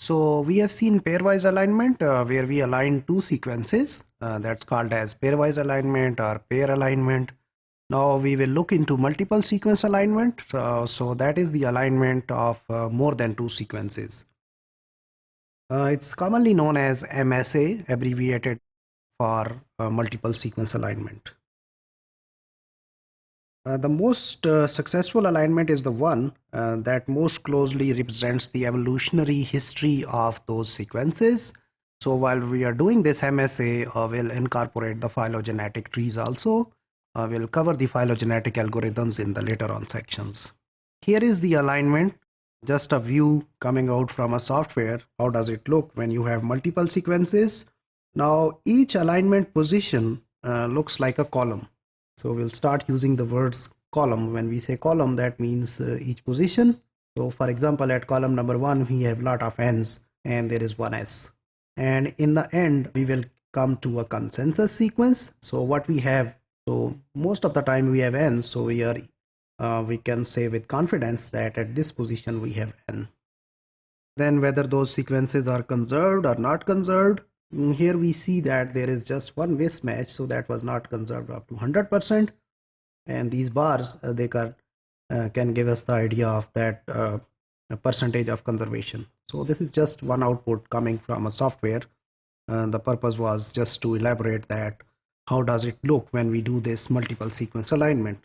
So we have seen pairwise alignment where we align two sequences. That's called as pairwise alignment or pair alignment. Now we will look into multiple sequence alignment. So that is the alignment of more than two sequences. It's commonly known as MSA, abbreviated for multiple sequence alignment. The most successful alignment is the one that most closely represents the evolutionary history of those sequences. So while we are doing this MSA, we'll incorporate the phylogenetic trees also. We'll cover the phylogenetic algorithms in the later on sections. Here is the alignment, just a view coming out from a software. How does it look when you have multiple sequences? Now each alignment position looks like a column. So we'll start using the words column. When we say column, that means each position. So for example, at column number 1, we have lot of n's and there is one s. And in the end, we will come to a consensus sequence. So what we have, so most of the time we have n. So we can say with confidence that at this position we have n. Then whether those sequences are conserved or not conserved, here we see that there is just one mismatch, so that was not conserved up to 100%. And these bars they can give us the idea of that percentage of conservation. So this is just one output coming from a software. The purpose was just to elaborate that how does it look when we do this multiple sequence alignment.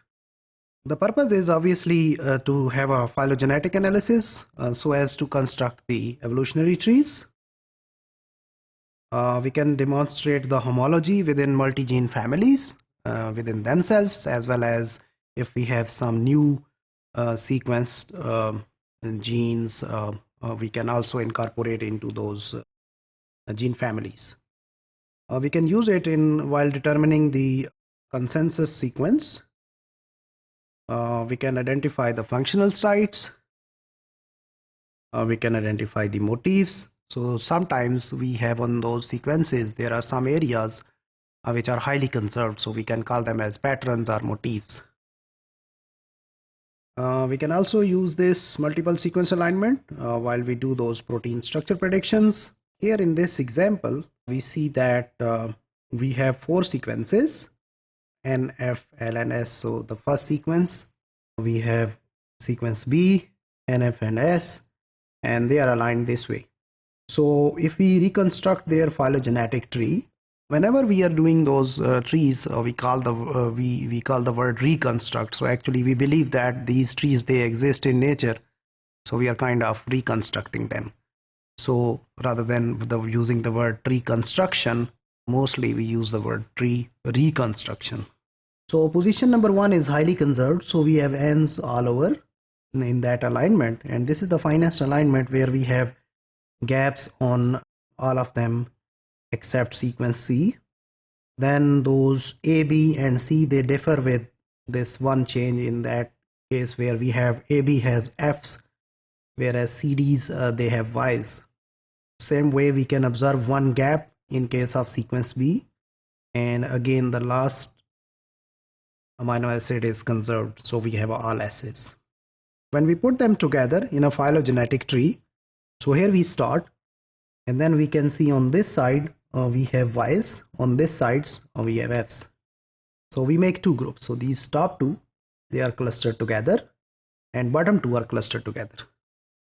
The purpose is obviously to have a phylogenetic analysis so as to construct the evolutionary trees. We can demonstrate the homology within multi-gene families within themselves, as well as if we have some new sequenced genes, we can also incorporate into those gene families. We can use it while determining the consensus sequence. We can identify the functional sites. We can identify the motifs. So sometimes we have on those sequences, there are some areas which are highly conserved, so we can call them as patterns or motifs. We can also use this multiple sequence alignment while we do those protein structure predictions. Here in this example, we see that we have 4 sequences, N, F, L, and S. So the first sequence, we have sequence B, N, F, and S, and they are aligned this way. So if we reconstruct their phylogenetic tree, whenever we are doing those trees, we call the word reconstruct. So actually we believe that these trees, they exist in nature, so we are kind of reconstructing them. So rather than using the word tree construction, mostly we use the word tree reconstruction. So position number 1 is highly conserved, so we have n's all over in that alignment, and this is the finest alignment where we have gaps on all of them except sequence C. Then those A, B, and C, they differ with this one change in that case where we have AB has F's, whereas CDs they have Y's. Same way we can observe one gap in case of sequence B, and again the last amino acid is conserved, so we have all S's. When we put them together in a phylogenetic tree, so here we start, and then we can see on this side we have Y's, on this side we have F's. So we make 2 groups. So these top 2, they are clustered together, and bottom 2 are clustered together.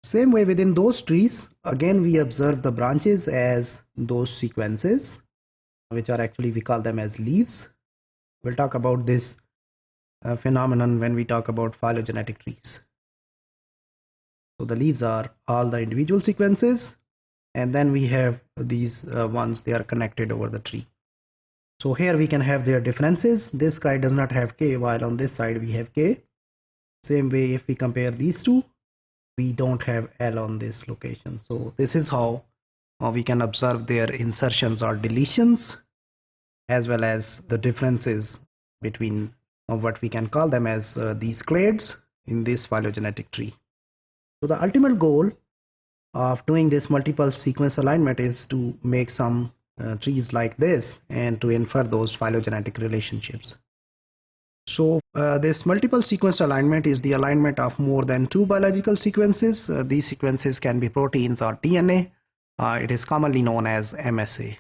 Same way within those trees, again we observe the branches as those sequences, which are actually, we call them as leaves. We'll talk about this phenomenon when we talk about phylogenetic trees. So the leaves are all the individual sequences, and then we have these ones, they are connected over the tree. So here we can have their differences. This guy does not have K, while on this side we have K. Same way if we compare these two, we don't have L on this location. So this is how we can observe their insertions or deletions, as well as the differences between what we can call them as these clades in this phylogenetic tree. So the ultimate goal of doing this multiple sequence alignment is to make some trees like this and to infer those phylogenetic relationships. So this multiple sequence alignment is the alignment of more than 2 biological sequences. These sequences can be proteins or DNA. It is commonly known as MSA.